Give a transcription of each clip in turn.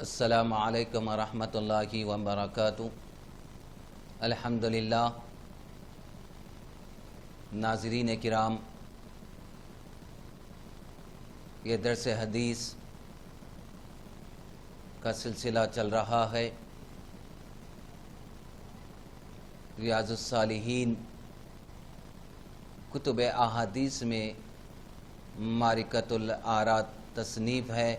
السلام علیکم ورحمۃ اللہ وبرکاتہ۔ الحمدللہ۔ ناظرین کرام، یہ درس حدیث کا سلسلہ چل رہا ہے۔ ریاض الصالحین کتب احادیث میں معرکۃ الآراء تصنیف ہے۔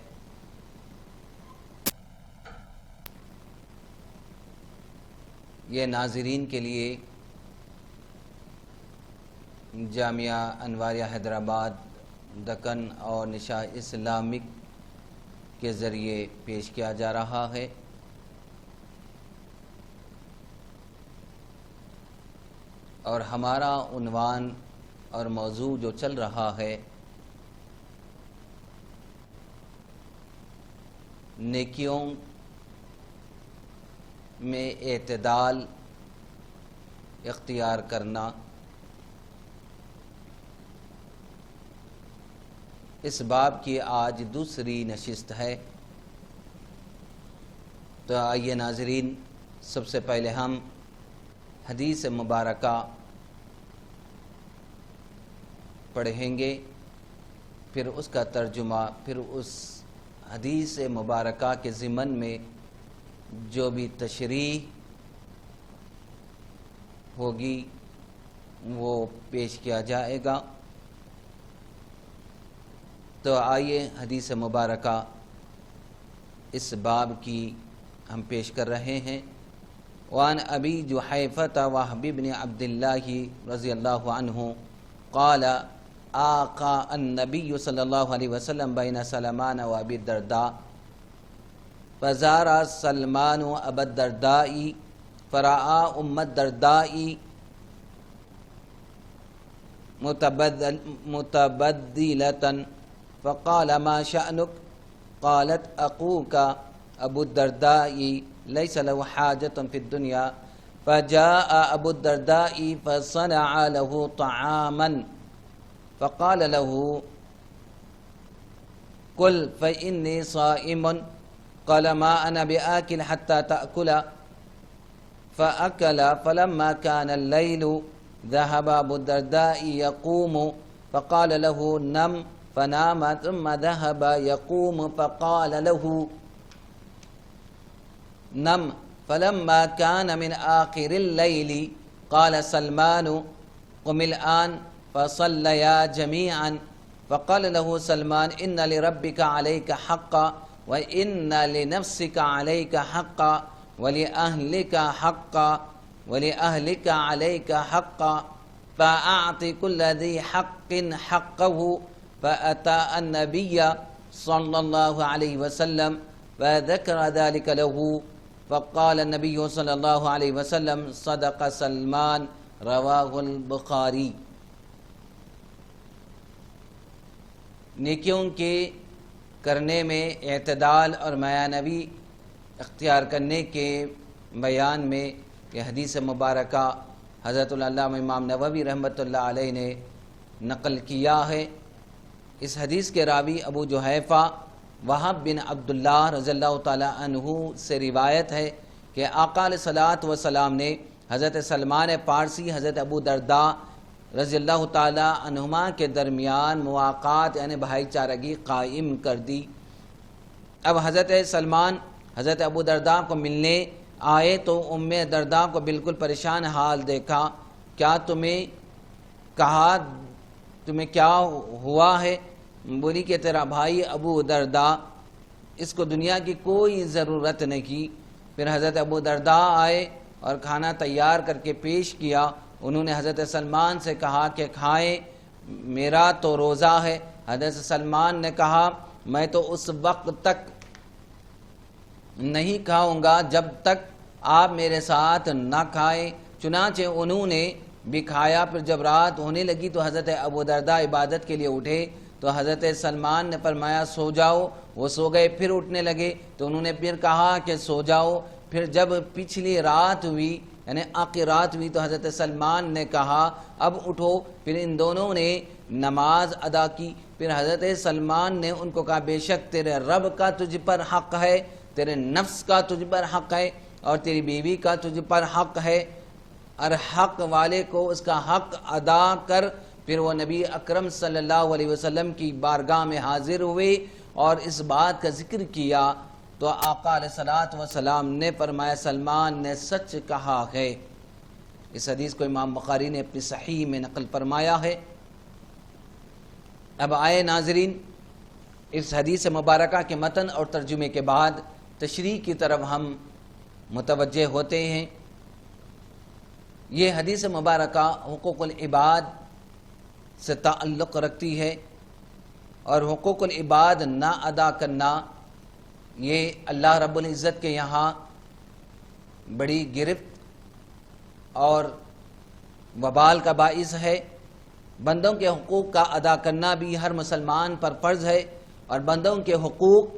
یہ ناظرین کے لیے جامعہ انواریہ حیدرآباد، دکن اور نشاء اسلامک کے ذریعے پیش کیا جا رہا ہے۔ اور ہمارا عنوان اور موضوع جو چل رہا ہے، نیکیوں میں اعتدال اختیار کرنا۔ اس باب کی آج دوسری نشست ہے۔ تو آئیے ناظرین، سب سے پہلے ہم حدیث مبارکہ پڑھیں گے، پھر اس کا ترجمہ، پھر اس حدیث مبارکہ کے ضمن میں جو بھی تشریح ہوگی وہ پیش کیا جائے گا۔ تو آئیے حدیث مبارکہ اس باب کی ہم پیش کر رہے ہیں۔ وعن ابی جحیفۃ وہب بن عبد اللہ رضی اللہ عنہ قال آقا النبی صلی اللہ علیہ وسلم بین سلمان و ابی الدرداء فزار سلمان ابا الدرداء فرآ ام الدرداء متبدلة فقال ما شأنك؟ قالت أخوك أبو الدرداء ليس له حاجة في الدنيا فجاء أبو الدرداء فصنع له طعاما فقال له قل فإني صائم قال ما أنا بآكل حتى تأكل فأكل فلما كان الليل ذهب أبو الدرداء يقوم فقال له نم فنام ثم ذهب يقوم فقال له نم فلما كان من آخر الليل قال سلمان قم الآن فصليا جميعا فقال له سلمان إن لربك عليك حقا وإن لنفسك عليك حقا ولأهلك حقا ولأهلك عليك حقا فأعط كل ذي حق حقه فأتى النبي صلى الله عليه وسلم فذكر ذلك له فقال النبي صلى الله عليه وسلم صدق سلمان رواه البخاری۔ نیکیوں کے کرنے میں اعتدال اور میانوی اختیار کرنے کے بیان میں یہ حدیث مبارکہ حضرت العلامہ امام نووی رحمۃ اللہ علیہ نے نقل کیا ہے۔ اس حدیث کے راوی ابو جحیفہ وہب بن عبداللہ رضی اللہ تعالیٰ عنہ سے روایت ہے کہ آقا علیہ الصلوٰۃ والسلام نے حضرت سلمان پارسی، حضرت ابو درداء رضی اللہ تعالیٰ عنہما کے درمیان مواقعات یعنی بھائی چارگی قائم کر دی۔ اب حضرت سلمان حضرت ابو درداء کو ملنے آئے تو ام درداء کو بالکل پریشان حال دیکھا۔ کیا تمہیں کہا، تمہیں کیا ہوا ہے؟ بولی کہ تیرا بھائی ابو درداء، اس کو دنیا کی کوئی ضرورت نہیں کی۔ پھر حضرت ابو درداء آئے اور کھانا تیار کر کے پیش کیا۔ انہوں نے حضرت سلمان سے کہا کہ کھائیں، میرا تو روزہ ہے۔ حضرت سلمان نے کہا میں تو اس وقت تک نہیں کھاؤں گا جب تک آپ میرے ساتھ نہ کھائیں۔ چنانچہ انہوں نے بھی کھایا۔ پھر جب رات ہونے لگی تو حضرت ابو درداء عبادت کے لیے اٹھے تو حضرت سلمان نے فرمایا سو جاؤ، وہ سو گئے۔ پھر اٹھنے لگے تو انہوں نے پھر کہا کہ سو جاؤ۔ پھر جب پچھلی رات ہوئی یعنی آخری رات ہوئی تو حضرت سلمان نے کہا اب اٹھو۔ پھر ان دونوں نے نماز ادا کی۔ پھر حضرت سلمان نے ان کو کہا بے شک تیرے رب کا تجھ پر حق ہے، تیرے نفس کا تجھ پر حق ہے اور تیری بیوی کا تجھ پر حق ہے، اور حق والے کو اس کا حق ادا کر۔ پھر وہ نبی اکرم صلی اللہ علیہ وسلم کی بارگاہ میں حاضر ہوئے اور اس بات کا ذکر کیا تو آقا علیہ الصلوۃ والسلام نے فرمایا سلمان نے سچ کہا ہے۔ اس حدیث کو امام بخاری نے اپنی صحیح میں نقل فرمایا ہے۔ اب آئے ناظرین، اس حدیث مبارکہ کے متن اور ترجمے کے بعد تشریح کی طرف ہم متوجہ ہوتے ہیں۔ یہ حدیث مبارکہ حقوق العباد سے تعلق رکھتی ہے، اور حقوق العباد نہ ادا کرنا یہ اللہ رب العزت کے یہاں بڑی گرفت اور وبال کا باعث ہے۔ بندوں کے حقوق کا ادا کرنا بھی ہر مسلمان پر فرض ہے، اور بندوں کے حقوق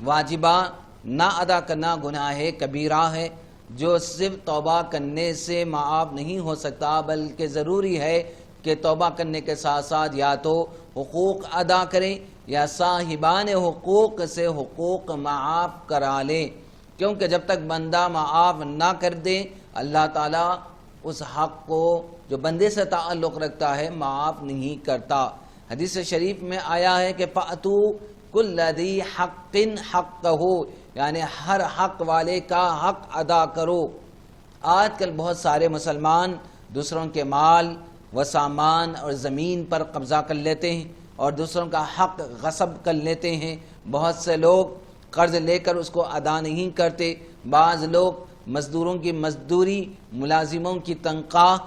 واجبہ نہ ادا کرنا گناہ کبیرہ ہے، جو صرف توبہ کرنے سے معاف نہیں ہو سکتا، بلکہ ضروری ہے کہ توبہ کرنے کے ساتھ ساتھ یا تو حقوق ادا کریں یا صاحبان حقوق سے حقوق معاف کرا لیں، کیونکہ جب تک بندہ معاف نہ کر دے اللہ تعالیٰ اس حق کو جو بندے سے تعلق رکھتا ہے معاف نہیں کرتا۔ حدیث شریف میں آیا ہے کہ فَأْتُوا كُلَّ ذِي حَقٍّ حَقَّهُ، یعنی ہر حق والے کا حق ادا کرو۔ آج کل بہت سارے مسلمان دوسروں کے مال و سامان اور زمین پر قبضہ کر لیتے ہیں اور دوسروں کا حق غصب کر لیتے ہیں۔ بہت سے لوگ قرض لے کر اس کو ادا نہیں کرتے، بعض لوگ مزدوروں کی مزدوری، ملازموں کی تنخواہ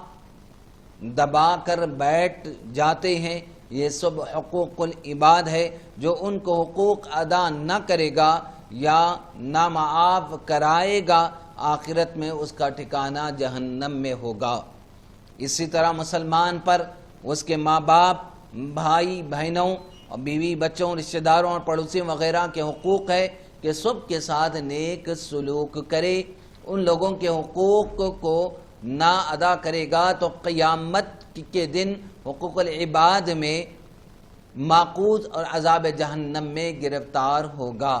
دبا کر بیٹھ جاتے ہیں۔ یہ سب حقوق العباد ہے، جو ان کو حقوق ادا نہ کرے گا یا نہ معاف کرائے گا آخرت میں اس کا ٹھکانہ جہنم میں ہوگا۔ اسی طرح مسلمان پر اس کے ماں باپ، بھائی بہنوں اور بیوی بچوں، رشتہ داروں اور پڑوسیوں وغیرہ کے حقوق ہے کہ سب کے ساتھ نیک سلوک کرے۔ ان لوگوں کے حقوق کو نہ ادا کرے گا تو قیامت کے دن حقوق العباد میں ماقوت اور عذاب جہنم میں گرفتار ہوگا۔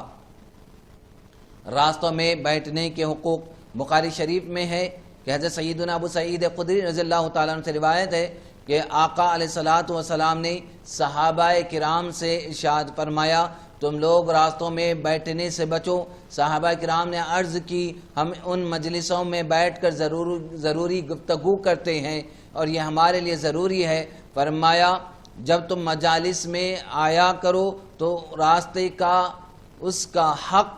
راستوں میں بیٹھنے کے حقوق بخاری شریف میں ہے کہ حضرت سیدنا ابو سعید خدری رضی اللہ تعالیٰ عنہ سے روایت ہے کہ آقا علیہ الصلوۃ والسلام نے صحابہ کرام سے ارشاد فرمایا تم لوگ راستوں میں بیٹھنے سے بچو۔ صحابہ کرام نے عرض کی ہم ان مجلسوں میں بیٹھ کر ضروری گفتگو کرتے ہیں اور یہ ہمارے لیے ضروری ہے۔ فرمایا جب تم مجالس میں آیا کرو تو راستے کا اس کا حق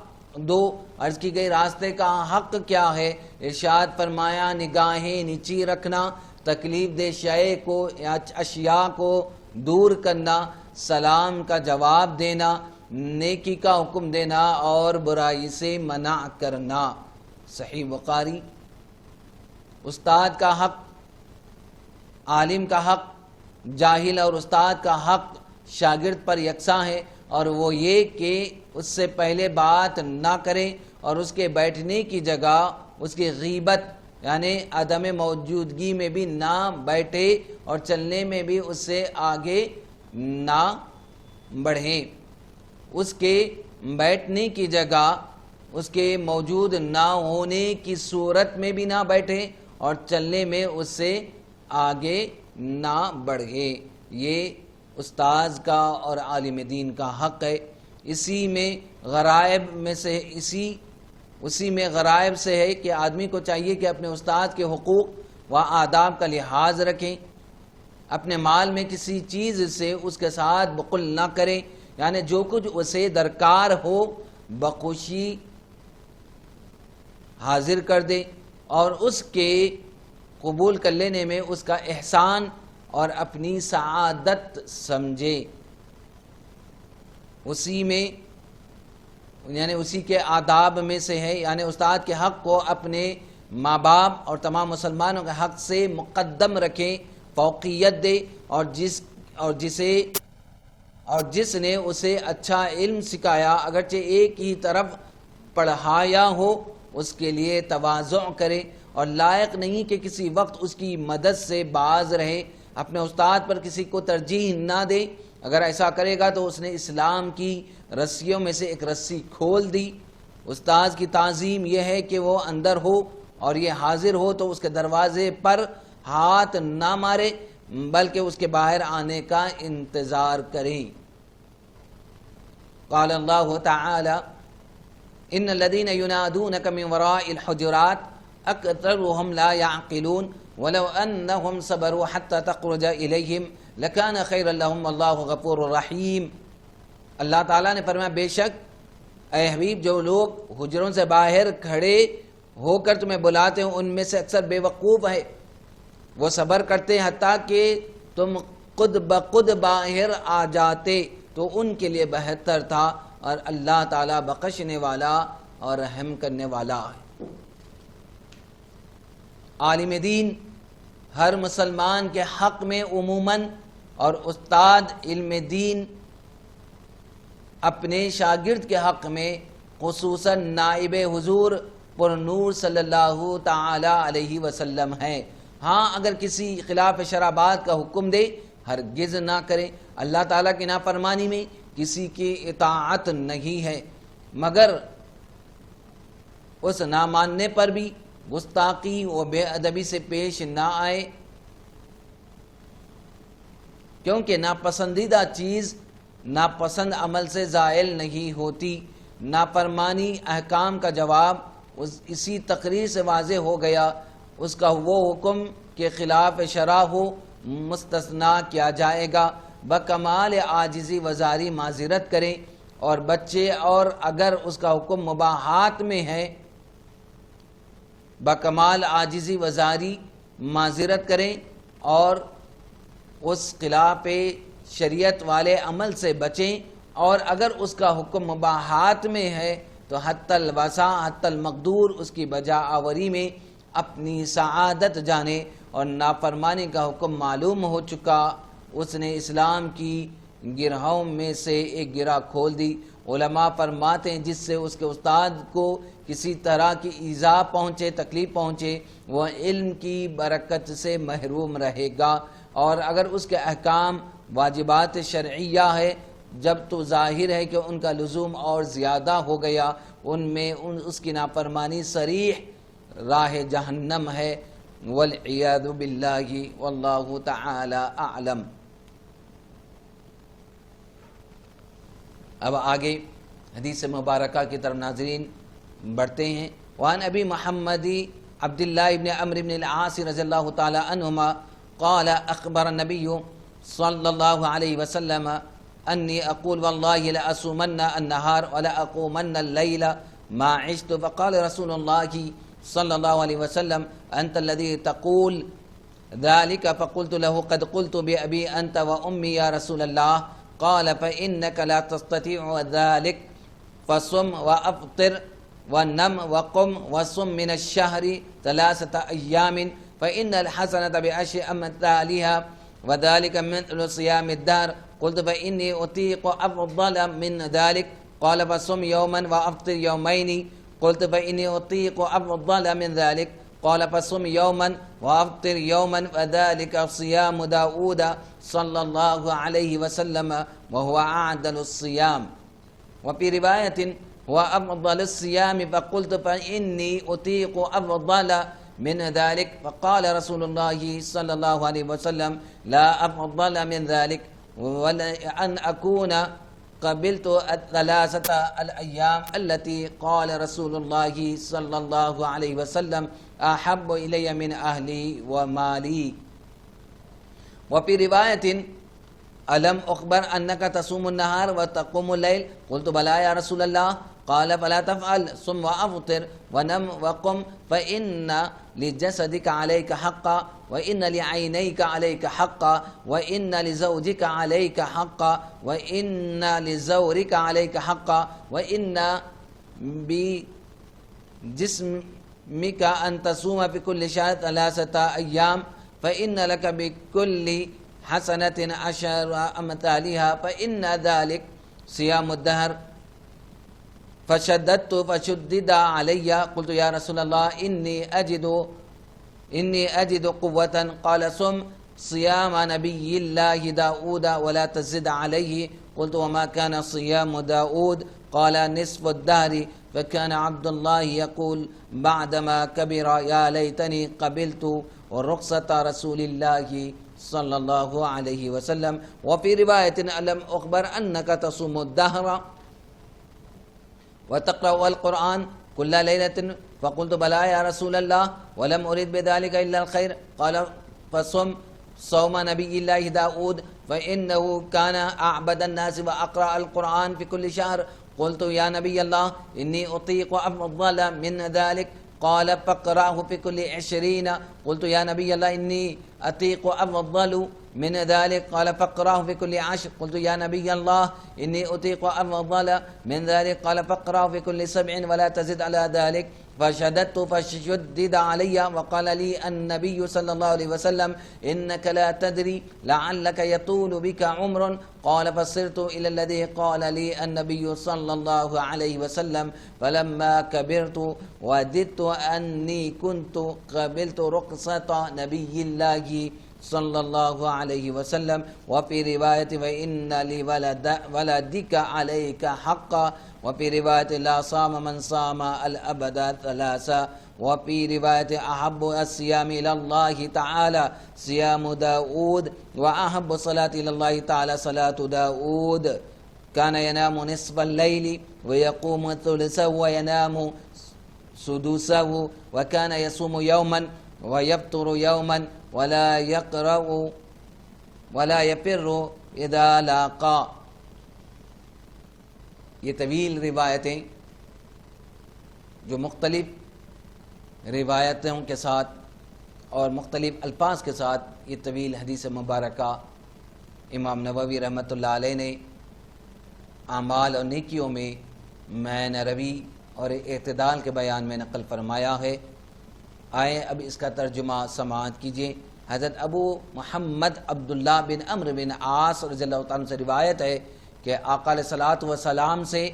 دو۔ عرض کی گئی راستے کا حق کیا ہے؟ ارشاد فرمایا نگاہیں نیچی رکھنا، تکلیف دہ شے کو یا اشیاء کو دور کرنا، سلام کا جواب دینا، نیکی کا حکم دینا اور برائی سے منع کرنا۔ صحیح بخاری۔ استاد کا حق، عالم کا حق، جاہل اور استاد کا حق شاگرد پر یکساں ہے، اور وہ یہ کہ اس سے پہلے بات نہ کرے اور اس کے بیٹھنے کی جگہ اس کی غیبت یعنی عدم موجودگی میں بھی نہ بیٹھے اور چلنے میں بھی اس سے آگے نہ بڑھیں۔ اس کے بیٹھنے کی جگہ اس کے موجود نہ ہونے کی صورت میں بھی نہ بیٹھے اور چلنے میں اس سے آگے نہ بڑھے۔ یہ استاذ کا اور عالم دین کا حق ہے۔ اسی میں غرائب میں سے اسی میں غرائب سے ہے کہ آدمی کو چاہیے کہ اپنے استاد کے حقوق و آداب کا لحاظ رکھیں، اپنے مال میں کسی چیز سے اس کے ساتھ بخل نہ کریں، یعنی جو کچھ اسے درکار ہو بخوشی حاضر کر دیں اور اس کے قبول کر لینے میں اس کا احسان اور اپنی سعادت سمجھے۔ اسی میں یعنی اسی کے آداب میں سے ہے، یعنی استاد کے حق کو اپنے ماں باپ اور تمام مسلمانوں کے حق سے مقدم رکھیں، فوقیت دے، اور جس نے اسے اچھا علم سکھایا اگرچہ ایک ہی طرف پڑھایا ہو اس کے لیے تواضع کرے اور لائق نہیں کہ کسی وقت اس کی مدد سے باز رہے، اپنے استاد پر کسی کو ترجیح نہ دے۔ اگر ایسا کرے گا تو اس نے اسلام کی رسیوں میں سے ایک رسی کھول دی۔ استاذ کی تعظیم یہ ہے کہ وہ اندر ہو اور یہ حاضر ہو تو اس کے دروازے پر ہاتھ نہ مارے بلکہ اس کے باہر آنے کا انتظار کریں۔ قال اللہ تعالی ان الذين ينادونك من وراء الحجرات اکثرهم لا يعقلون ولو انهم صبروا حتى تخرج اليهم لكان خيرا لهم والله غفور رحیم۔ اللہ تعالیٰ نے فرمایا بے شک اے حبیب جو لوگ حجروں سے باہر کھڑے ہو کر تمہیں بلاتے ہیں ان میں سے اکثر بے وقوف ہے، وہ صبر کرتے ہیں حتیٰ کہ تم خود بخود باہر آ جاتے تو ان کے لیے بہتر تھا، اور اللہ تعالیٰ بخشنے والا اور رحم کرنے والا ہے۔ عالم دین ہر مسلمان کے حق میں عموماً اور استاد علم دین اپنے شاگرد کے حق میں خصوصاً نائب حضور پر نور صلی اللہ تعالی علیہ وسلم ہے۔ ہاں اگر کسی خلاف شرع بات کا حکم دے ہرگز نہ کریں۔ اللہ تعالیٰ کی نافرمانی میں کسی کی اطاعت نہیں ہے، مگر اس نہ ماننے پر بھی گستاخی و بے ادبی سے پیش نہ آئے، کیونکہ ناپسندیدہ چیز ناپسند عمل سے زائل نہیں ہوتی۔ نافرمانی احکام کا جواب اسی تقریر سے واضح ہو گیا، اس کا وہ حکم کے خلاف شرع ہو مستثنیٰ کیا جائے گا۔ بکمال عاجزی وزاری معذرت کریں، اور بچے اور اگر اس کا حکم مباحات میں ہے بکمال عاجزی وزاری معذرت کریں اور اس خلاف شریعت والے عمل سے بچیں، اور اگر اس کا حکم مباحات میں ہے تو حتی الوسع حتی المقدور اس کی بجا آوری میں اپنی سعادت جانے، اور نافرمانی کا حکم معلوم ہو چکا اس نے اسلام کی گرہوں میں سے ایک گرہ کھول دی۔ علماء فرماتے ہیں جس سے اس کے استاد کو کسی طرح کی ایذا پہنچے تکلیف پہنچے وہ علم کی برکت سے محروم رہے گا، اور اگر اس کے احکام واجبات شرعیہ ہے جب تو ظاہر ہے کہ ان کا لزوم اور زیادہ ہو گیا، ان میں اس کی نافرمانی صریح راہ جہنم ہے، والعیاذ باللہ واللہ تعالی اعلم۔ اب آگے حدیث مبارکہ کی طرف ناظرین بڑھتے ہیں۔ وعن ابی محمد عبداللہ ابن عمرو بن العاص رضی اللہ تعالی عنہما قال اخبر النبی صلی اللہ علیہ وسلم انی اقول واللہ لأصومن النہار ولأقومن اللیل ما عشت، فقال رسول اللہ صلی اللہ علیہ وسلم انت الذی تقول ذلك، فقلت له قد قلت بأبي أنت وأمي يا رسول الله، قال فإنك لا تستطيع ذلك، فصم وأفطر ونم وقم وصم من الشهر 3 أيام فإن الحسنة بعشر أمثالها وذلك مثل صيام الدهر، قلت فإني أطيق أفضل من ذلك، قال فصم يوما وأفطر يومين، قلت فإني أطيق أفضل من ذلك، قال فصم يوما وأفطر يوما، فذلك صيام داود صلى الله عليه وسلم وهو أعدل الصيام، وفي رواية هو أفضل الصيام، فقلت فإني أطيق أفضل من ذلك، فقال رسول الله صلى الله عليه وسلم لا أفضل من ذلك، ولأن أكون قبلت 3 الأيام التي قال رسول الله صلى الله عليه وسلم أحب إلي من أهلي ومالي، وفي رواية ألم أخبر أنك تصوم النهار وتقوم الليل، قلت بلى يا رسول الله، قال فلا تفعل، صم وأفطر ونم وقم، فإن لجسدك عليك حقا، وإن لعينيك عليك حقا، وإن لزوجك عليك حقا، وإن لزورك عليك حقا، وإن بجسمك أن تصوم في كل شهر 3 أيام، فإن لك بكل حسنة 10 أمثالها، فإن ذلك صيام الدهر، فشددت فشدد علي، قلت يا رسول الله إني أجد قوة، قال صم صيام نبي الله داود ولا تزد عليه، قلت وما كان صيام داود، قال نصف الدهر فكان عبد الله يقول بعدما كبر يا ليتني قبلت رخصة رسول الله صلى الله عليه وسلم. وفي رواية ألم أخبر أنك تصوم الدهر وتقرأ القرآن كل ليلة؟ فقلت بلى يا رسول الله ولم أريد بذلك إلا الخير. قال فصم صوم نبي الله داود فإنه كان أعبد الناس وأقرأ القرآن في كل شهر. قلت يا نبي الله إني أطيق أفضل من ذلك. قال فاقرأه في كل 20. قلت يا نبي الله إني أطيق أفضل من ذلك. قال فاقرأه في كل 10. قلت يا نبي الله إني أطيق أفضل من ذلك. قال فاقرأه في كل 7 ولا تزد على ذلك. فشددت فشدد علي. وقال لي النبي صلى الله عليه وسلم إنك لا تدري لعلك يطول بك عمر. قال فصرت إلى الذي قال لي النبي صلى الله عليه وسلم فلما كبرت وددت أني كنت قبلت رخصة نبي الله صلى الله عليه وسلم. وفي رواية وإن لولدك عليك حقا. وفي رواية لا صام من صام الأبد ثلاثا. وفي رواية أحب الصيام إلى الله تعالى صيام داود وأحب الصلاة إلى الله تعالى صلاة داود. كان ينام نصف الليل ويقوم ثلثه وينام سدسه. وكان يصوم يوما ويفطر يوما ولا يقرأ ولا يفر إذا لاقى. یہ طویل روایتیں جو مختلف روایتوں کے ساتھ اور مختلف الفاظ کے ساتھ یہ طویل حدیث مبارکہ امام نووی رحمۃ اللہ علیہ نے اعمال اور نیکیوں میں معین روی اور اعتدال کے بیان میں نقل فرمایا ہے. آئیں اب اس کا ترجمہ سماعت کیجیے. حضرت ابو محمد عبداللہ بن عمرو بن عاص رضی اللہ تعالیٰ عنہ سے روایت ہے کہ آقا علیہ الصلوۃ والسلام سے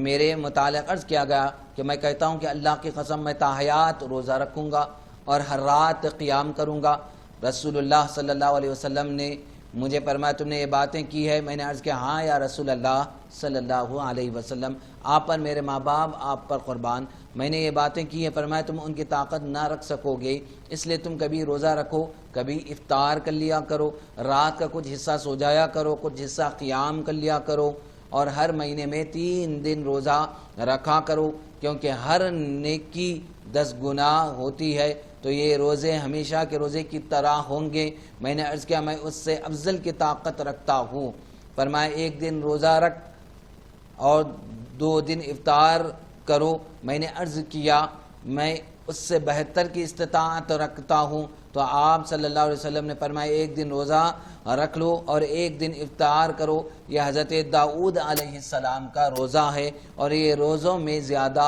میرے متعلق عرض کیا گیا کہ میں کہتا ہوں کہ اللہ کی قسم میں تاحیات روزہ رکھوں گا اور ہر رات قیام کروں گا. رسول اللہ صلی اللہ علیہ وسلم نے مجھے فرمایا تم نے یہ باتیں کی ہے؟ میں نے عرض کیا ہاں یا رسول اللہ صلی اللہ علیہ وسلم، آپ پر میرے ماں باپ آپ پر قربان، میں نے یہ باتیں کی ہیں. فرمایا تم ان کی طاقت نہ رکھ سکو گے، اس لیے تم کبھی روزہ رکھو، کبھی افطار کر لیا کرو، رات کا کچھ حصہ سو جایا کرو، کچھ حصہ قیام کر لیا کرو، اور ہر مہینے میں 3 دن روزہ رکھا کرو، کیونکہ ہر نیکی 10 گنا ہوتی ہے. تو یہ روزے ہمیشہ کے روزے کی طرح ہوں گے. میں نے عرض کیا میں اس سے افضل کی طاقت رکھتا ہوں. فرمایا 1 دن روزہ رکھ اور 2 دن افطار کرو. میں نے عرض کیا میں اس سے بہتر کی استطاعت رکھتا ہوں. تو آپ صلی اللہ علیہ وسلم نے فرمایا 1 دن روزہ رکھ لو اور 1 دن افطار کرو. یہ حضرت داؤد علیہ السلام کا روزہ ہے اور یہ روزوں میں زیادہ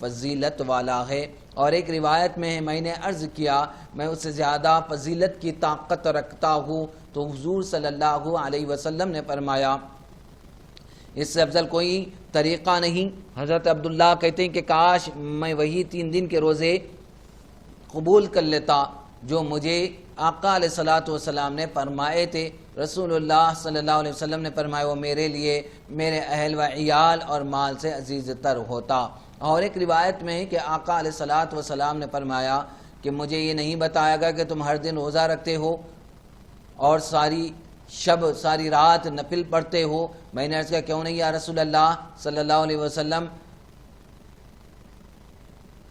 فضیلت والا ہے. اور ایک روایت میں ہے میں نے عرض کیا میں اس سے زیادہ فضیلت کی طاقت رکھتا ہوں. تو حضور صلی اللہ علیہ وسلم نے فرمایا اس سے افضل کوئی طریقہ نہیں. حضرت عبداللہ کہتے ہیں کہ کاش میں وہی 3 دن کے روزے قبول کر لیتا جو مجھے آقا علیہ الصلوۃ والسلام نے فرمائے تھے. رسول اللہ صلی اللہ علیہ وسلم نے فرمایا وہ میرے لیے میرے اہل و عیال اور مال سے عزیز تر ہوتا. اور ایک روایت میں ہے کہ آقا علیہ الصلوۃ والسلام نے فرمایا کہ مجھے یہ نہیں بتایا گیا کہ تم ہر دن روزہ رکھتے ہو اور ساری شب ساری رات نفل پڑھتے ہو. میں نے عرض کیا کیوں نہیں یا رسول اللہ صلی اللہ علیہ وسلم؟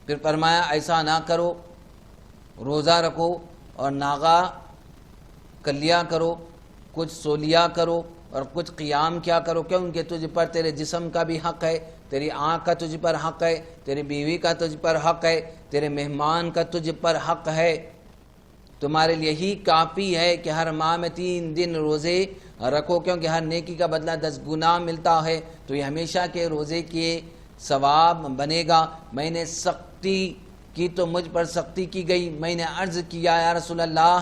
پھر فرمایا ایسا نہ کرو، روزہ رکھو اور ناغا کر لیا کرو، کچھ سو لیا کرو اور کچھ قیام کیا کرو، کیونکہ تجھ پر تیرے جسم کا بھی حق ہے، تیری آنکھ کا تجھ پر حق ہے، تیری بیوی کا تجھ پر حق ہے، تیرے مہمان کا تجھ پر حق ہے. تمہارے لیے یہی کافی ہے کہ ہر ماہ میں 3 دن روزے رکھو، کیونکہ ہر نیکی کا بدلہ 10 گنا ملتا ہے. تو یہ ہمیشہ کے روزے کے ثواب بنے گا. میں نے سختی کی تو مجھ پر سختی کی گئی. میں نے عرض کیا یا رسول اللہ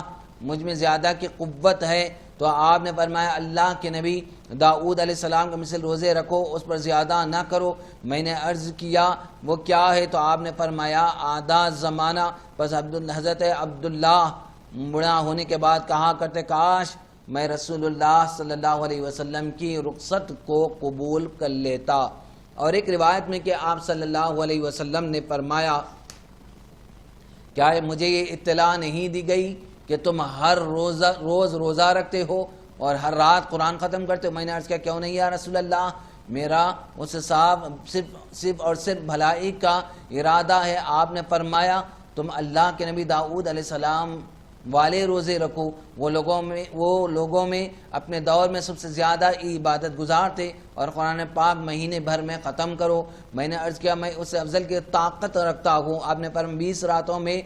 مجھ میں زیادہ کی قوت ہے. تو آپ نے فرمایا اللہ کے نبی داؤد علیہ السلام کے مثل روزے رکھو، اس پر زیادہ نہ کرو. میں نے عرض کیا وہ کیا ہے؟ تو آپ نے فرمایا آدھا زمانہ. بس حضرت عبداللہ بڑا ہونے کے بعد کہا کرتے کاش میں رسول اللہ صلی اللہ علیہ وسلم کی رخصت کو قبول کر لیتا. اور ایک روایت میں کہ آپ صلی اللہ علیہ وسلم نے فرمایا کیا مجھے یہ اطلاع نہیں دی گئی کہ تم ہر روز روزہ رکھتے ہو اور ہر رات قرآن ختم کرتے ہو؟ میں نے عرض کیا کیوں نہیں یا رسول اللہ، میرا اس صاحب صرف اور صرف بھلائی کا ارادہ ہے۔ آپ نے فرمایا تم اللہ کے نبی داؤد علیہ السلام والے روزے رکھو، وہ لوگوں میں اپنے دور میں سب سے زیادہ عبادت گزار تھے، اور قرآن پاک مہینے بھر میں ختم کرو۔ میں نے عرض کیا میں اس سے افضل کی طاقت رکھتا ہوں۔ آپ نے فرمایا 20 راتوں میں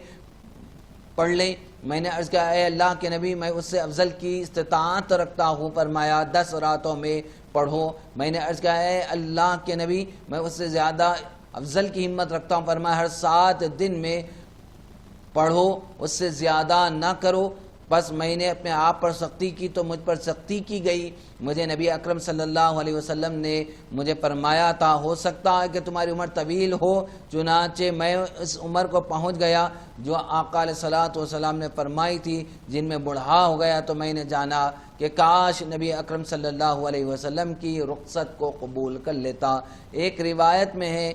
پڑھ لیں۔ میں نے عرض کیا اے اللہ کے نبی میں اس سے افضل کی استطاعت رکھتا ہوں۔ فرمایا 10 راتوں میں پڑھو۔ میں نے عرض کیا اے اللہ کے نبی میں اس سے زیادہ افضل کی ہمت رکھتا ہوں۔ فرمایا ہر 7 دن میں پڑھو، اس سے زیادہ نہ کرو۔ بس میں نے اپنے آپ پر سختی کی تو مجھ پر سختی کی گئی۔ مجھے نبی اکرم صلی اللہ علیہ وسلم نے مجھے فرمایا تھا ہو سکتا ہے کہ تمہاری عمر طویل ہو، چنانچہ میں اس عمر کو پہنچ گیا جو آقا علیہ الصلوۃ والسلام نے فرمائی تھی۔ جن میں بوڑھا ہو گیا تو میں نے جانا کہ کاش نبی اکرم صلی اللہ علیہ وسلم کی رخصت کو قبول کر لیتا۔ ایک روایت میں ہے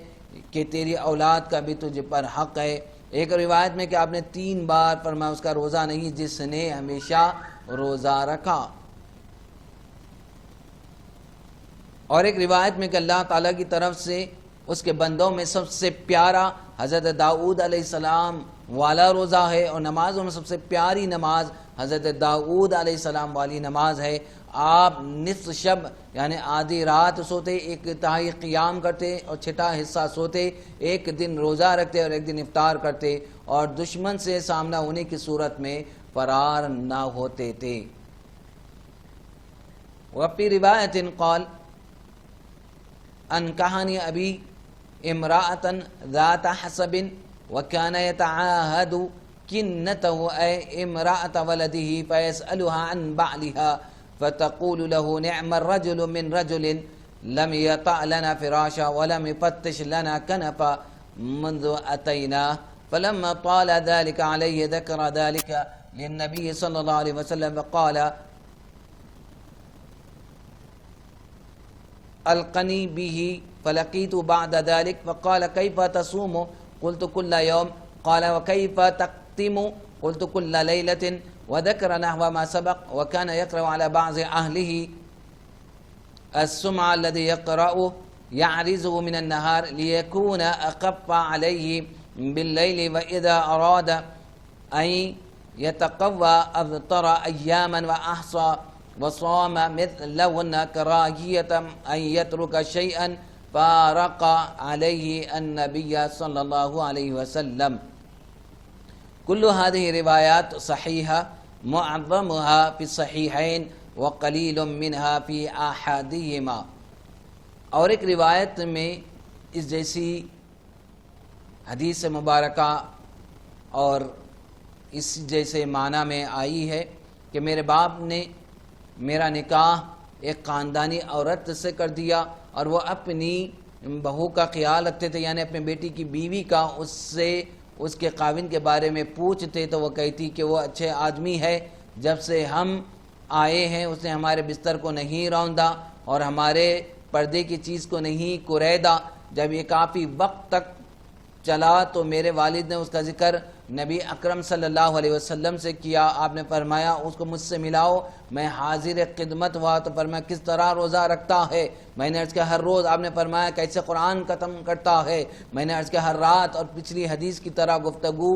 کہ تیری اولاد کا بھی تجھ پر حق ہے۔ ایک روایت میں کہ آپ نے 3 بار فرمایا اس کا روزہ نہیں جس نے ہمیشہ روزہ رکھا۔ اور ایک روایت میں کہ اللہ تعالیٰ کی طرف سے اس کے بندوں میں سب سے پیارا حضرت داؤد علیہ السلام والا روزہ ہے، اور نمازوں میں سب سے پیاری نماز حضرت داؤد علیہ السلام والی نماز ہے۔ آپ نصف شب یعنی آدھی رات سوتے، 1/3 قیام کرتے اور 6واں حصہ سوتے، ایک دن روزہ رکھتے اور ایک دن افطار کرتے، اور دشمن سے سامنا ہونے کی صورت میں فرار نہ ہوتے تھے۔ وفی روایت قال انکحنی ابی امرأة ذات حسب وكان يتعاهد كنته أي امرأة ولده فيسألها عن بعلها فتقول له نعم الرجل من رجل لم يطع لنا فراشا ولم يفتش لنا كنفا منذ أتيناه فلما طال ذلك عليه ذكر ذلك للنبي صلى الله عليه وسلم فقال ألقني به فلقيت بعد ذلك فقال كيف تصوم قلت كل يوم قال وكيف تختم قلت كل ليلة وذكر نحو ما سبق وكان يقرأ على بعض أهله السمع الذي يقرأه يعرزه من النهار ليكون أخف عليه بالليل وإذا أراد أن يتقوى أفطر أياما وأحصى وصام مثلهن كراهية أن يترك شيئا فارق عليه النبي صلى الله عليه وسلم. كل هذه روايات صحيحة معظمها في الصحيحين وقليل منها في آحادهما. اور ایک روایت میں اس جیسی حدیث مبارکہ اور اس جیسے معنی میں آئی ہے کہ میرے باپ نے میرا نکاح ایک خاندانی عورت سے کر دیا، اور وہ اپنی بہو کا خیال رکھتے تھے، یعنی اپنے بیٹی کی بیوی کا اس سے اس کے خاوند کے بارے میں پوچھتے تو وہ کہتی کہ وہ اچھے آدمی ہے، جب سے ہم آئے ہیں اس نے ہمارے بستر کو نہیں روندا اور ہمارے پردے کی چیز کو نہیں کریدا۔ جب یہ کافی وقت تک چلا تو میرے والد نے اس کا ذکر نبی اکرم صلی اللہ علیہ وسلم سے کیا۔ آپ نے فرمایا اس کو مجھ سے ملاؤ، میں حاضر خدمت ہوا۔ تو فرمایا کس طرح روزہ رکھتا ہے؟ میں نے عرض کیا ہر روز۔ آپ نے فرمایا کیسے قرآن ختم کرتا ہے؟ میں نے عرض کیا ہر رات، اور پچھلی حدیث کی طرح گفتگو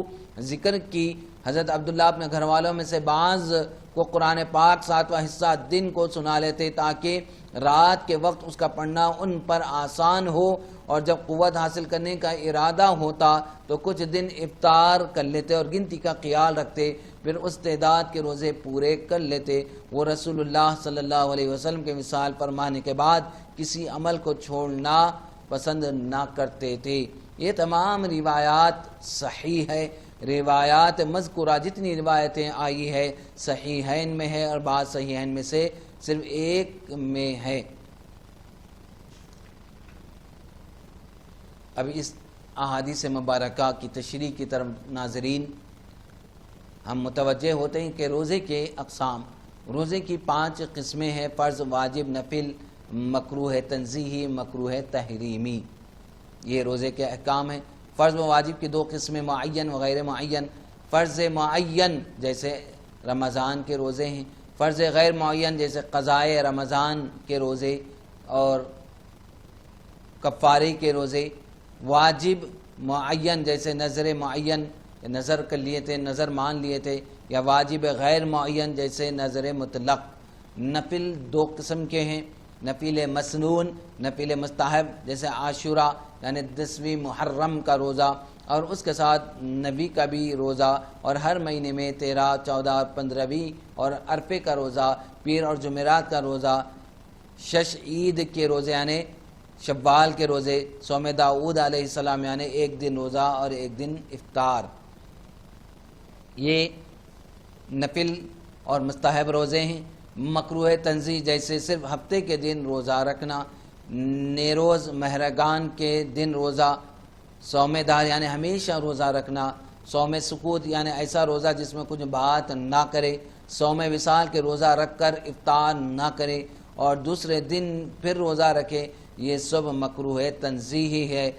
ذکر کی۔ حضرت عبداللہ اپنے گھر والوں میں سے بعض کو قرآن پاک 7واں حصہ دن کو سنا لیتے تاکہ رات کے وقت اس کا پڑھنا ان پر آسان ہو، اور جب قوت حاصل کرنے کا ارادہ ہوتا تو کچھ دن افطار کر لیتے اور گنتی کا خیال رکھتے، پھر اس تعداد کے روزے پورے کر لیتے۔ وہ رسول اللہ صلی اللہ علیہ وسلم کے مثال فرمانے کے بعد کسی عمل کو چھوڑنا پسند نہ کرتے تھے۔ یہ تمام روایات صحیح ہے۔ روایات مذکورہ جتنی روایتیں آئی ہے صحیحین میں ہے، اور بعض صحیحین میں سے صرف ایک میں ہے۔ اب اس احادیث مبارکہ کی تشریح کی طرف ناظرین ہم متوجہ ہوتے ہیں کہ روزے کے اقسام، روزے کی 5 قسمیں ہیں: فرض، واجب، نفل، مکروہ تنزیہی، مکروہ تحریمی، یہ روزے کے احکام ہیں۔ فرض و واجب کی دو قسمیں، معین و غیر معین۔ فرض معین جیسے رمضان کے روزے ہیں، فرض غیر معین جیسے قضائے رمضان کے روزے اور کفارے کے روزے۔ واجب معین جیسے نظر معین، نظر کر لیے تھے، نظر مان لیے تھے، یا واجب غیر معین جیسے نظر مطلق۔ نفل دو قسم کے ہیں، نفل مسنون، نفل مستحب جیسے عاشورہ یعنی 10ویں محرم کا روزہ، اور اس کے ساتھ نبی کا بھی روزہ، اور ہر مہینے میں 13، 14، 15ویں اور عرفے کا روزہ، پیر اور جمعرات کا روزہ، شش عید کے روزے یعنی شوال کے روزے، صوم داؤد علیہ السلام یعنی ایک دن روزہ اور ایک دن افطار۔ یہ نفل اور مستحب روزے ہیں۔ مکروہ تنزیہ جیسے صرف ہفتے کے دن روزہ رکھنا، نیروز مہرگان کے دن روزہ، صوم دہر یعنی ہمیشہ روزہ رکھنا، صوم سکوت یعنی ایسا روزہ جس میں کچھ بات نہ کرے، صوم وصال کے روزہ رکھ کر افطار نہ کرے اور دوسرے دن پھر روزہ رکھے، یہ سب مکروہ تنزیہی ہے۔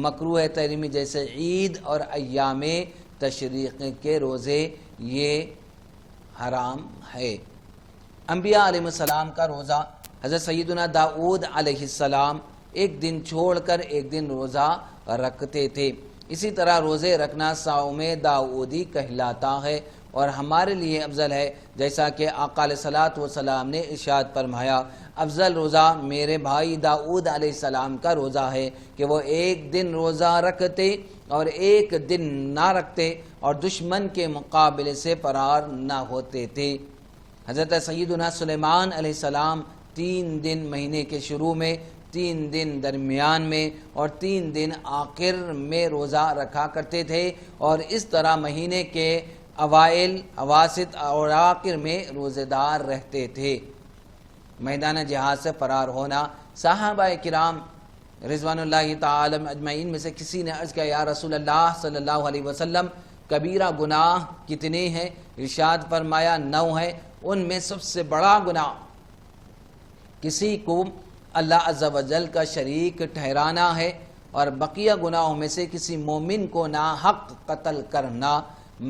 مکروہ تحریمی جیسے عید اور ایام تشریق کے روزے، یہ حرام ہے۔ انبیاء علیہ السلام کا روزہ، حضرت سیدنا داؤد علیہ السلام ایک دن چھوڑ کر ایک دن روزہ رکھتے تھے۔ اسی طرح روزے رکھنا صوم داؤدی کہلاتا ہے اور ہمارے لیے افضل ہے، جیسا کہ آقا علیہ الصلوۃ والسلام نے ارشاد فرمایا، افضل روزہ میرے بھائی داؤد علیہ السلام کا روزہ ہے کہ وہ ایک دن روزہ رکھتے اور ایک دن نہ رکھتے اور دشمن کے مقابلے سے فرار نہ ہوتے تھے۔ حضرت سیدنا سلیمان علیہ السلام 3 دن مہینے کے شروع میں، 3 دن درمیان میں اور 3 دن آخر میں روزہ رکھا کرتے تھے، اور اس طرح مہینے کے اوائل، اواسط اور آخر میں روزے دار رہتے تھے۔ میدان جہاد سے فرار ہونا، صحابہ کرام رضوان اللہ تعالی اجمعین میں سے کسی نے عرض کیا، یا رسول اللہ صلی اللہ علیہ وسلم کبیرہ گناہ کتنے ہیں؟ ارشاد فرمایا 9 ہے۔ ان میں سب سے بڑا گناہ کسی کو اللہ عز و جل کا شریک ٹھہرانا ہے، اور بقیہ گناہوں میں سے کسی مومن کو ناحق قتل کرنا،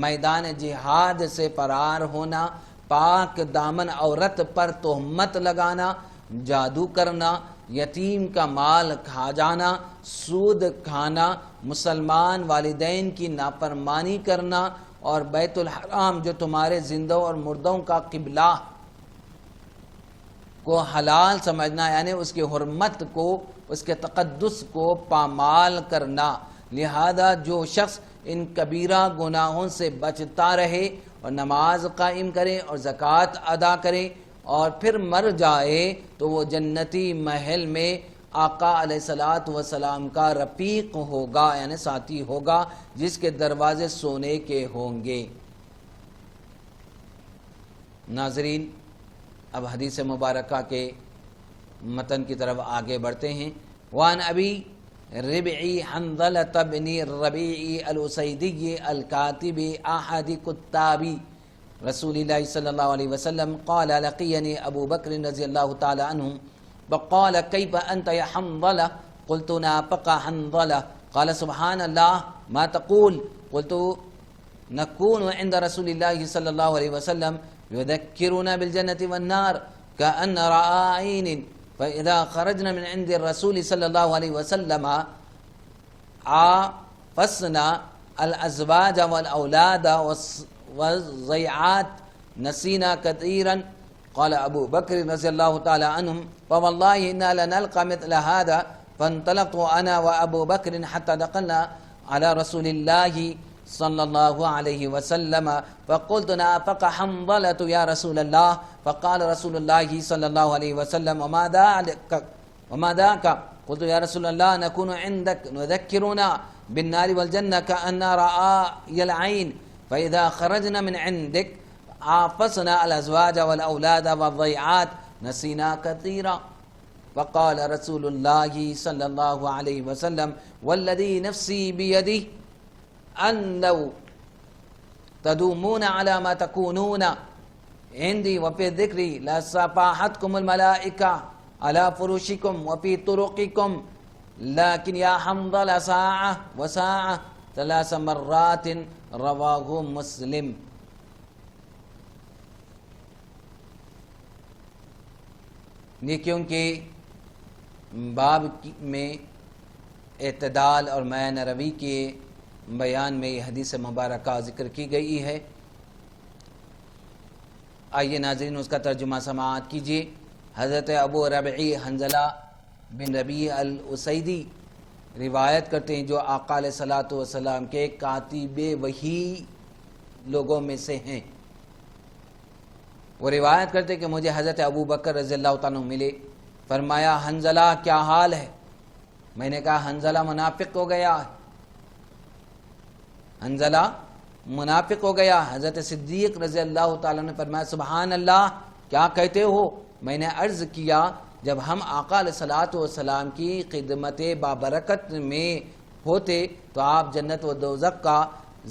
میدان جہاد سے فرار ہونا، پاک دامن عورت پر تہمت لگانا، جادو کرنا، یتیم کا مال کھا جانا، سود کھانا، مسلمان والدین کی نافرمانی کرنا، اور بیت الحرام جو تمہارے زندوں اور مردوں کا قبلہ کو حلال سمجھنا، یعنی اس کی حرمت کو، اس کے تقدس کو پامال کرنا۔ لہذا جو شخص ان کبیرہ گناہوں سے بچتا رہے اور نماز قائم کرے اور زکوٰۃ ادا کرے اور پھر مر جائے تو وہ جنتی محل میں آقا علیہ الصلوۃ والسلام کا رفیق ہوگا، یعنی ساتھی ہوگا، جس کے دروازے سونے کے ہوں گے۔ ناظرین، اب حدیث مبارکہ کے متن کی طرف آگے بڑھتے ہیں۔ وعن ابی ربعی حنظلۃ بن الربیع الاسیدی الکاتب احد کتاب رسول اللہ صلی اللہ علیہ وسلم قال لقینی ابو بکر رضی اللہ تعالی عنہ فقال کیف انت یا حنظلہ قلت نافق حنظلہ قال سبحان اللہ ما تقول قلت نكون عند رسول الله صلى الله عليه وسلم يذكرنا بالجنة والنار كأن رأى عين فإذا خرجنا من عند الرسول صلى الله عليه وسلم عافسنا الأزواج والأولاد والضيعات نسينا كثيرا قال أبو بكر رضي الله تعالى عنهم فوالله إنا لنلقى مثل هذا فانطلقت أنا وأبو بكر حتى دخلنا على رسول الله صلى الله عليه وسلم فقلت نافق حنظلة يا رسول الله فقال رسول الله صلى الله عليه وسلم وما ذاك قلت يا رسول الله نكون عندك نذكرنا بالنار والجنة كأن رأي العين فإذا خرجنا من عندك عافسنا الأزواج والأولاد والضيعات نسينا كثيرا فقال رسول الله صلى الله عليه وسلم والذي نفسي بيده أن لو تدومون على ما تكونون عندي وفي الذكر لصفحتكم الملائكة علی فروشکم وفی طرقکم لیکن یا حنظلہ ساعہ وساعہ 3 مرات رواہ مسلم۔ نیکیوں کے باب میں اعتدال اور میانہ روی کے بیان میں یہ حدیث مبارکہ ذکر کی گئی ہے۔ آئیے ناظرین اس کا ترجمہ سماعت کیجیے۔ حضرت ابو ربعی حنظلہ بن ربیع الاسیدی روایت کرتے ہیں، جو آقا علیہ الصلوۃ والسلام کے کاتب وحی لوگوں میں سے ہیں۔ وہ روایت کرتے کہ مجھے حضرت ابو بکر رضی اللہ تعالیٰ عنہ ملے، فرمایا حنظلہ کیا حال ہے؟ میں نے کہا حنظلہ منافق ہو گیا ہے، حنظلہ منافق ہو گیا۔ حضرت صدیق رضی اللہ تعالیٰ نے فرمایا سبحان اللہ، کیا کہتے ہو؟ میں نے عرض کیا جب ہم آقا علیہ الصلوۃ والسلام کی خدمت بابرکت میں ہوتے تو آپ جنت و دوزخ کا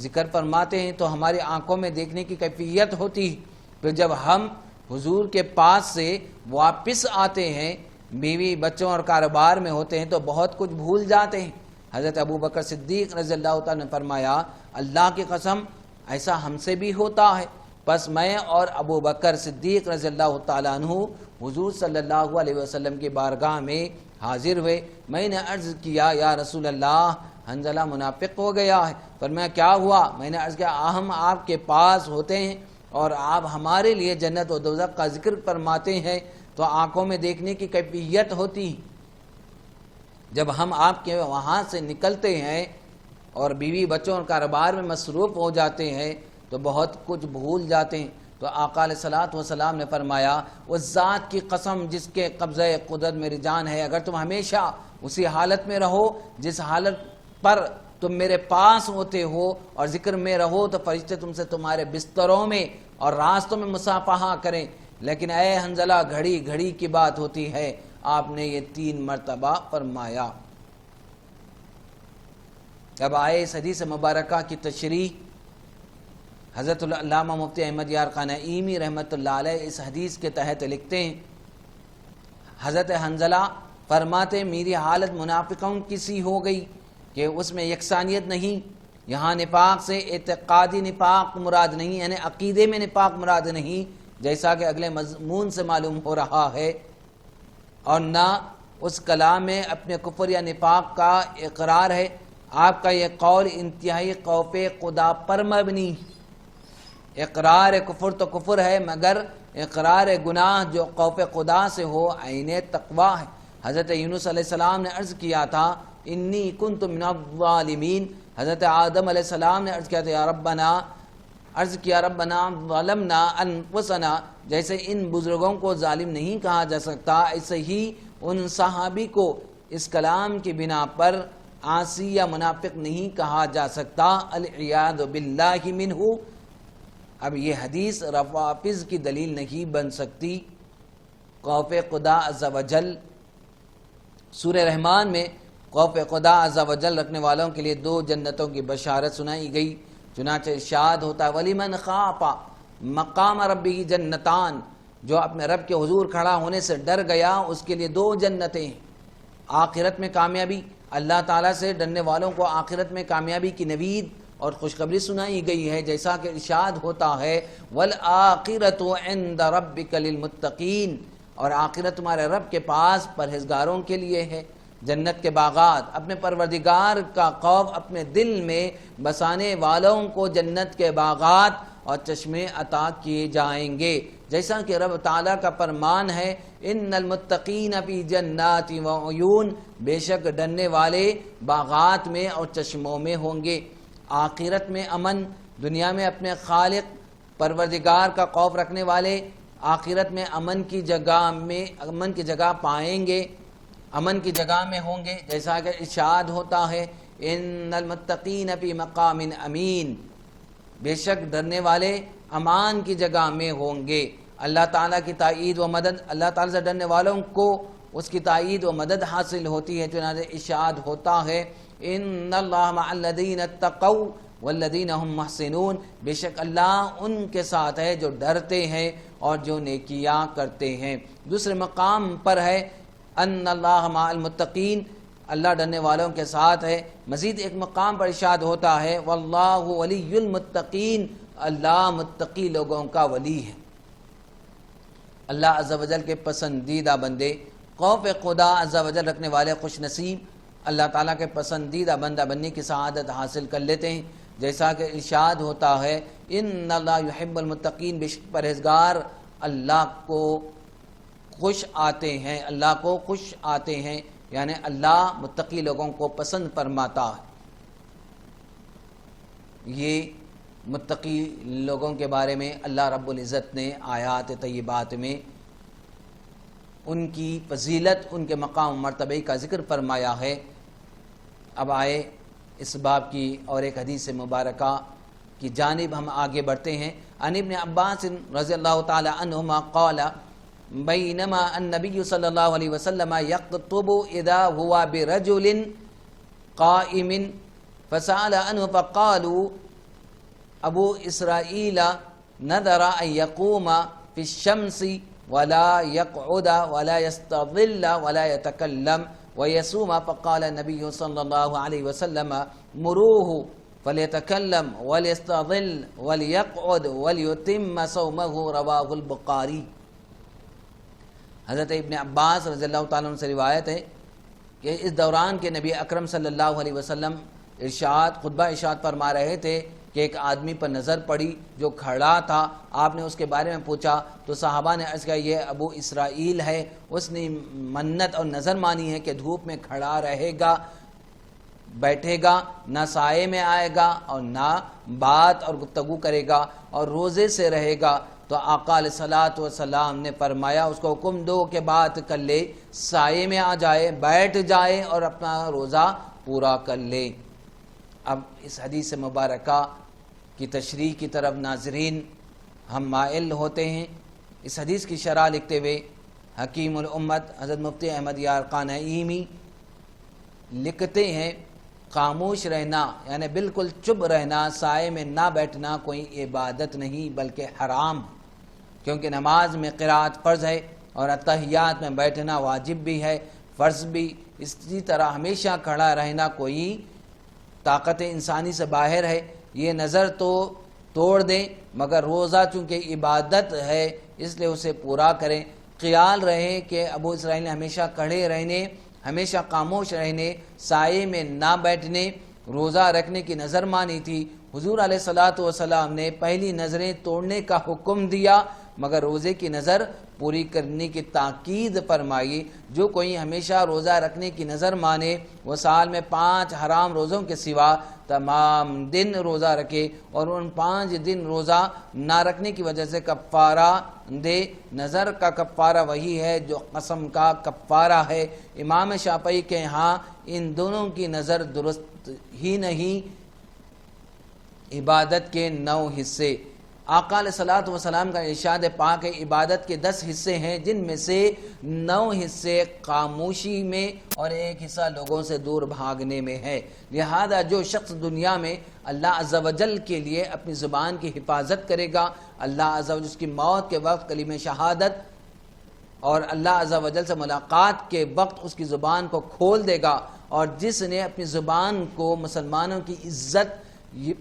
ذکر فرماتے ہیں تو ہماری آنکھوں میں دیکھنے کی کیفیت ہوتی، پھر جب ہم حضور کے پاس سے واپس آتے ہیں، بیوی بچوں اور کاروبار میں ہوتے ہیں تو بہت کچھ بھول جاتے ہیں۔ حضرت ابو بکر صدیق رضی اللہ تعالیٰ نے فرمایا اللہ کی قسم ایسا ہم سے بھی ہوتا ہے۔ پس میں اور ابو بکر صدیق رضی اللہ تعالیٰ عنہ حضور صلی اللہ علیہ وسلم کی بارگاہ میں حاضر ہوئے۔ میں نے عرض کیا یا رسول اللہ حنظلہ منافق ہو گیا ہے۔ فرمایا کیا ہوا؟ میں نے عرض کیا ہم آپ کے پاس ہوتے ہیں اور آپ ہمارے لیے جنت و دوزخ کا ذکر فرماتے ہیں تو آنکھوں میں دیکھنے کی کیفیت ہوتی، جب ہم آپ کے وہاں سے نکلتے ہیں اور بیوی بچوں اور کاروبار میں مصروف ہو جاتے ہیں تو بہت کچھ بھول جاتے ہیں۔ تو آقا علیہ الصلوۃ والسلام نے فرمایا اس ذات کی قسم جس کے قبضہ قدرت میری جان ہے، اگر تم ہمیشہ اسی حالت میں رہو جس حالت پر تم میرے پاس ہوتے ہو اور ذکر میں رہو تو فرشتے تم سے تمہارے بستروں میں اور راستوں میں مصافحہ کریں، لیکن اے حنظلہ گھڑی گھڑی کی بات ہوتی ہے۔ آپ نے یہ 3 مرتبہ فرمایا۔ اب آئے اس حدیث مبارکہ کی تشریح، حضرت علامہ مفتی احمد یار خان نعیمی رحمۃ اللہ علیہ اس حدیث کے تحت لکھتے ہیں حضرت حنظلہ فرماتے میری حالت منافقوں کی سی ہو گئی کہ اس میں یکسانیت نہیں۔ یہاں نفاق سے اعتقادی نفاق مراد نہیں، یعنی عقیدے میں نفاق مراد نہیں جیسا کہ اگلے مضمون سے معلوم ہو رہا ہے، اور نہ اس کلام میں اپنے کفر یا نفاق کا اقرار ہے۔ آپ کا یہ قول انتہائی خوف خدا پر مبنی، اقرار کفر تو کفر ہے مگر اقرار گناہ جو خوف خدا سے ہو عین تقوی ہے۔ حضرت یونس علیہ السلام نے عرض کیا تھا انی کنت من الظالمین، حضرت آدم علیہ السلام نے عرض کیا تھا ربنا ظلمنا انفسنا، جیسے ان بزرگوں کو ظالم نہیں کہا جا سکتا ایسے ہی ان صحابی کو اس کلام کی بنا پر عاصی یا منافق نہیں کہا جا سکتا، العیاذ باللہ منہ۔ اب یہ حدیث روافض کی دلیل نہیں بن سکتی۔ خوف خدا عز و جل، سورہ رحمان میں خوف خدا عز و جل رکھنے والوں کے لیے 2 جنتوں کی بشارت سنائی گئی، چنانچہ ارشاد ہوتا ہے وَلِمَنْ خَافَ مَقَامَ رَبِّهِ جنتان، جو اپنے رب کے حضور کھڑا ہونے سے ڈر گیا اس کے لیے 2 جنتیں ہیں۔ آخرت میں کامیابی، اللہ تعالیٰ سے ڈرنے والوں کو آخرت میں کامیابی کی نوید اور خوشخبری سنائی گئی ہے، جیسا کہ ارشاد ہوتا ہے وَالْآخِرَةُ عِنْدَ رَبِّكَ لِلْمُتَّقِينَ، اور آخرت تمہارے رب کے پاس پرہیزگاروں کے لیے ہے۔ جنت کے باغات، اپنے پروردگار کا خوف اپنے دل میں بسانے والوں کو جنت کے باغات اور چشمے عطا کیے جائیں گے، جیسا کہ رب تعالیٰ کا فرمان ہے ان المتقین فی جنات وعیون، بے شک ڈرنے والے باغات میں اور چشموں میں ہوں گے۔ آخرت میں امن، دنیا میں اپنے خالق پروردگار کا خوف رکھنے والے آخرت میں امن کی جگہ پائیں گے، امن کی جگہ میں ہوں گے، جیسا کہ ارشاد ہوتا ہے ان المتقین فی مقام امین، بے شک ڈرنے والے امان کی جگہ میں ہوں گے۔ اللہ تعالیٰ کی تائید و مدد، اللہ تعالیٰ سے ڈرنے والوں کو اس کی تائید و مدد حاصل ہوتی ہے، چنانچہ ارشاد ہوتا ہے ان اللہ مع الذین اتقوا والذین هم محسنون، بے شک اللہ ان کے ساتھ ہے جو ڈرتے ہیں اور جو نیکیاں کرتے ہیں۔ دوسرے مقام پر ہے ان اللہ مع المتقین، اللہ ڈرنے والوں کے ساتھ ہے۔ مزید ایک مقام پر ارشاد ہوتا ہے واللہ ولی المتقین، اللہ متقی لوگوں کا ولی ہے۔ اللہ عز و جل کے پسندیدہ بندے، خوف خدا عز و جل رکھنے والے خوش نصیب اللہ تعالیٰ کے پسندیدہ بندہ بننے کی سعادت حاصل کر لیتے ہیں۔ جیسا کہ ارشاد ہوتا ہے ان اللہ یحب المتقین، بے شک پرہیزگار اللہ کو خوش آتے ہیں، اللہ کو خوش آتے ہیں، یعنی اللہ متقی لوگوں کو پسند فرماتا ہے۔ یہ متقی لوگوں کے بارے میں اللہ رب العزت نے آیات طیبات میں ان کی فضیلت، ان کے مقام و مرتبے کا ذکر فرمایا ہے۔ اب آئے اس باب کی اور ایک حدیث مبارکہ کی جانب ہم آگے بڑھتے ہیں۔ عن ابن عباس رضی اللہ تعالی عنہما قال بینما النبی صلی اللہ علیہ وسلم یخطب اذا ہوا برجل قائم فسأل عنہ فقالوا ابو اسرائیل نذر ان یقوم فی الشمس ولا يقعد ولا يستظل ولا يتكلم ويصوم، فقال النبي صلى الله عليه وسلم مروه فليتكلم وليستظل وليقعد وليتم صومه، رواه البخاری۔ حضرت ابن عباس رضی اللہ تعالیٰ عنہ سے روایت ہے کہ اس دوران کے نبی اکرم صلی اللہ علیہ وسلم خطبہ ارشاد فرما رہے تھے کہ ایک آدمی پر نظر پڑی جو کھڑا تھا۔ آپ نے اس کے بارے میں پوچھا تو صحابہ نے عرض کیا یہ ابو اسرائیل ہے، اس نے منت اور نظر مانی ہے کہ دھوپ میں کھڑا رہے گا، بیٹھے گا، نہ سائے میں آئے گا اور نہ بات اور گفتگو کرے گا اور روزے سے رہے گا۔ تو آقا علیہ الصلوۃ والسلام نے فرمایا اس کو حکم دو کہ بات کر لے، سائے میں آ جائے، بیٹھ جائے اور اپنا روزہ پورا کر لے۔ اب اس حدیث مبارکہ کی تشریح کی طرف ناظرین ہم مائل ہوتے ہیں۔ اس حدیث کی شرح لکھتے ہوئے حکیم الامت حضرت مفتی احمد یارقان نعیمی لکھتے ہیں خاموش رہنا یعنی بالکل چپ رہنا، سائے میں نہ بیٹھنا کوئی عبادت نہیں بلکہ حرام، کیونکہ نماز میں قرات فرض ہے اور اتحیات میں بیٹھنا واجب بھی ہے، فرض بھی۔ اسی طرح ہمیشہ کھڑا رہنا کوئی طاقت انسانی سے باہر ہے۔ یہ نظر تو توڑ دیں مگر روزہ چونکہ عبادت ہے اس لیے اسے پورا کریں۔ خیال رہے کہ ابو اسرائیل نے ہمیشہ کھڑے رہنے، ہمیشہ خاموش رہنے، سائے میں نہ بیٹھنے، روزہ رکھنے کی نظر مانی تھی۔ حضور علیہ الصلوۃ والسلام نے پہلی نظریں توڑنے کا حکم دیا مگر روزے کی نظر پوری کرنے کی تاکید فرمائی۔ جو کوئی ہمیشہ روزہ رکھنے کی نظر مانے وہ سال میں 5 حرام روزوں کے سوا تمام دن روزہ رکھے اور ان 5 دن روزہ نہ رکھنے کی وجہ سے کفارہ دے۔ نظر کا کفارہ وہی ہے جو قسم کا کفارہ ہے۔ امام شافعی کے ہاں ان دونوں کی نظر درست ہی نہیں۔ عبادت کے 9 حصے، آقا علیہ الصلوۃ والسلام کا ارشاد پاک ہے عبادت کے 10 حصے ہیں جن میں سے 9 حصے خاموشی میں اور 1 حصہ لوگوں سے دور بھاگنے میں ہے۔ لہذا جو شخص دنیا میں اللہ عز و جل کے لیے اپنی زبان کی حفاظت کرے گا، اللہ عز و جل اس کی موت کے وقت کلمہ شہادت اور اللہ عز و جل سے ملاقات کے وقت اس کی زبان کو کھول دے گا، اور جس نے اپنی زبان کو مسلمانوں کی عزت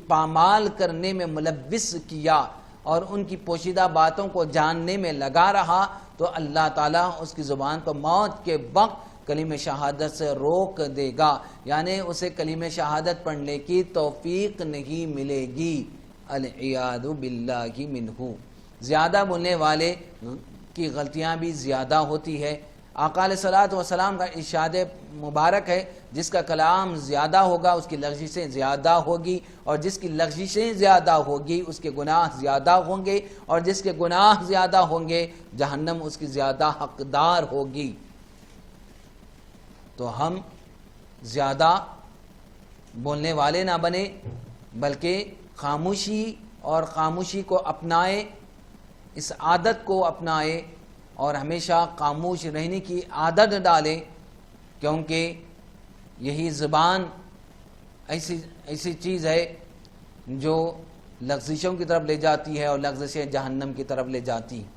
پامال کرنے میں ملوث کیا اور ان کی پوشیدہ باتوں کو جاننے میں لگا رہا تو اللہ تعالیٰ اس کی زبان کو موت کے وقت کلمہ شہادت سے روک دے گا، یعنی اسے کلمہ شہادت پڑھنے کی توفیق نہیں ملے گی۔ العیاذ باللہ منہ۔ زیادہ بولنے والے کی غلطیاں بھی زیادہ ہوتی ہے۔ آقا علیہ الصلوۃ والسلام کا ارشاد مبارک ہے جس کا کلام زیادہ ہوگا اس کی لغزشیں زیادہ ہوگی، اور جس کی لغزشیں زیادہ ہوگی اس کے گناہ زیادہ ہوں گے، اور جس کے گناہ زیادہ ہوں گے جہنم اس کی زیادہ حقدار ہوگی۔ تو ہم زیادہ بولنے والے نہ بنیں بلکہ خاموشی اور خاموشی کو اپنائیں، اس عادت کو اپنائیں اور ہمیشہ خاموش رہنے کی عادت ڈالیں، کیونکہ یہی زبان ایسی چیز ہے جو لغزشوں کی طرف لے جاتی ہے اور لغزشیں جہنم کی طرف لے جاتی ہیں۔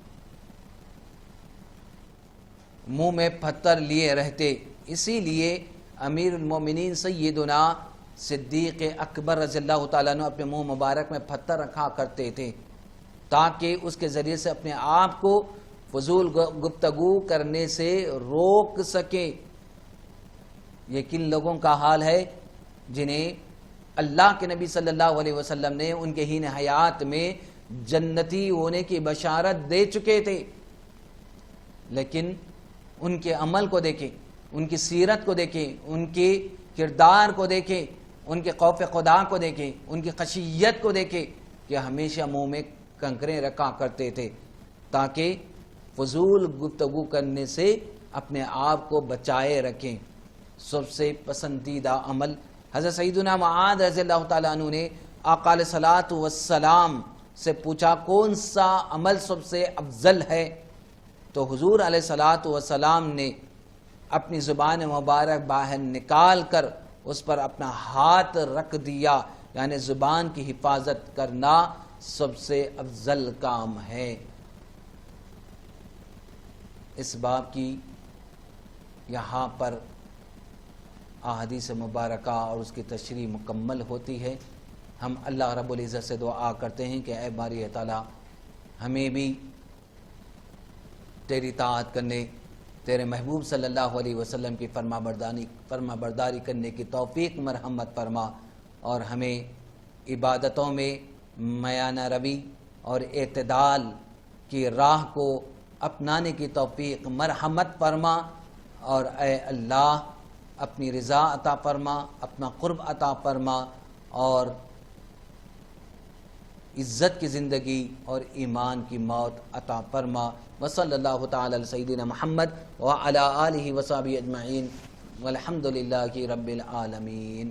منہ میں پتھر لیے رہتے۔ اسی لیے امیر المومنین سیدنا صدیق اکبر رضی اللہ تعالیٰ عنہ اپنے منہ مبارک میں پتھر رکھا کرتے تھے تاکہ اس کے ذریعے سے اپنے آپ کو فضول گفتگو کرنے سے روک سکیں۔ یہ کن لوگوں کا حال ہے جنہیں اللہ کے نبی صلی اللہ علیہ وسلم نے ان کے حین حیات میں جنتی ہونے کی بشارت دے چکے تھے، لیکن ان کے عمل کو دیکھیں، ان کی سیرت کو دیکھیں، ان کے کردار کو دیکھیں، ان کے خوف خدا کو دیکھیں، ان کی خشیت کو دیکھیں کہ ہمیشہ منہ میں کنکریں رکھا کرتے تھے تاکہ فضول گفتگو کرنے سے اپنے آپ کو بچائے رکھیں۔ سب سے پسندیدہ عمل حضرت سیدنا معاذ رضی اللہ تعالیٰ عنہ نے آقا علیہ الصلوۃ والسلام سے پوچھا کون سا عمل سب سے افضل ہے، تو حضور علیہ الصلوۃ والسلام نے اپنی زبان مبارک باہر نکال کر اس پر اپنا ہاتھ رکھ دیا، یعنی زبان کی حفاظت کرنا سب سے افضل کام ہے۔ اس باب کی یہاں پر احادیث مبارکہ اور اس کی تشریح مکمل ہوتی ہے۔ ہم اللہ رب العزت سے دعا کرتے ہیں کہ اے باری تعالیٰ ہمیں بھی تیری اطاعت کرنے، تیرے محبوب صلی اللہ علیہ وسلم کی فرما برداری کرنے کی توفیق مرحمت فرما، اور ہمیں عبادتوں میں میانہ روی اور اعتدال کی راہ کو اپنانے کی توفیق مرحمت فرما، اور اے اللہ اپنی رضا عطا فرما، اپنا قرب عطا فرما، اور عزت کی زندگی اور ایمان کی موت عطا فرما۔ وصلی اللہ تعالی علی سیدنا محمد وعلی آلہ وصحبہ اجمعین والحمد للہ رب العالمین۔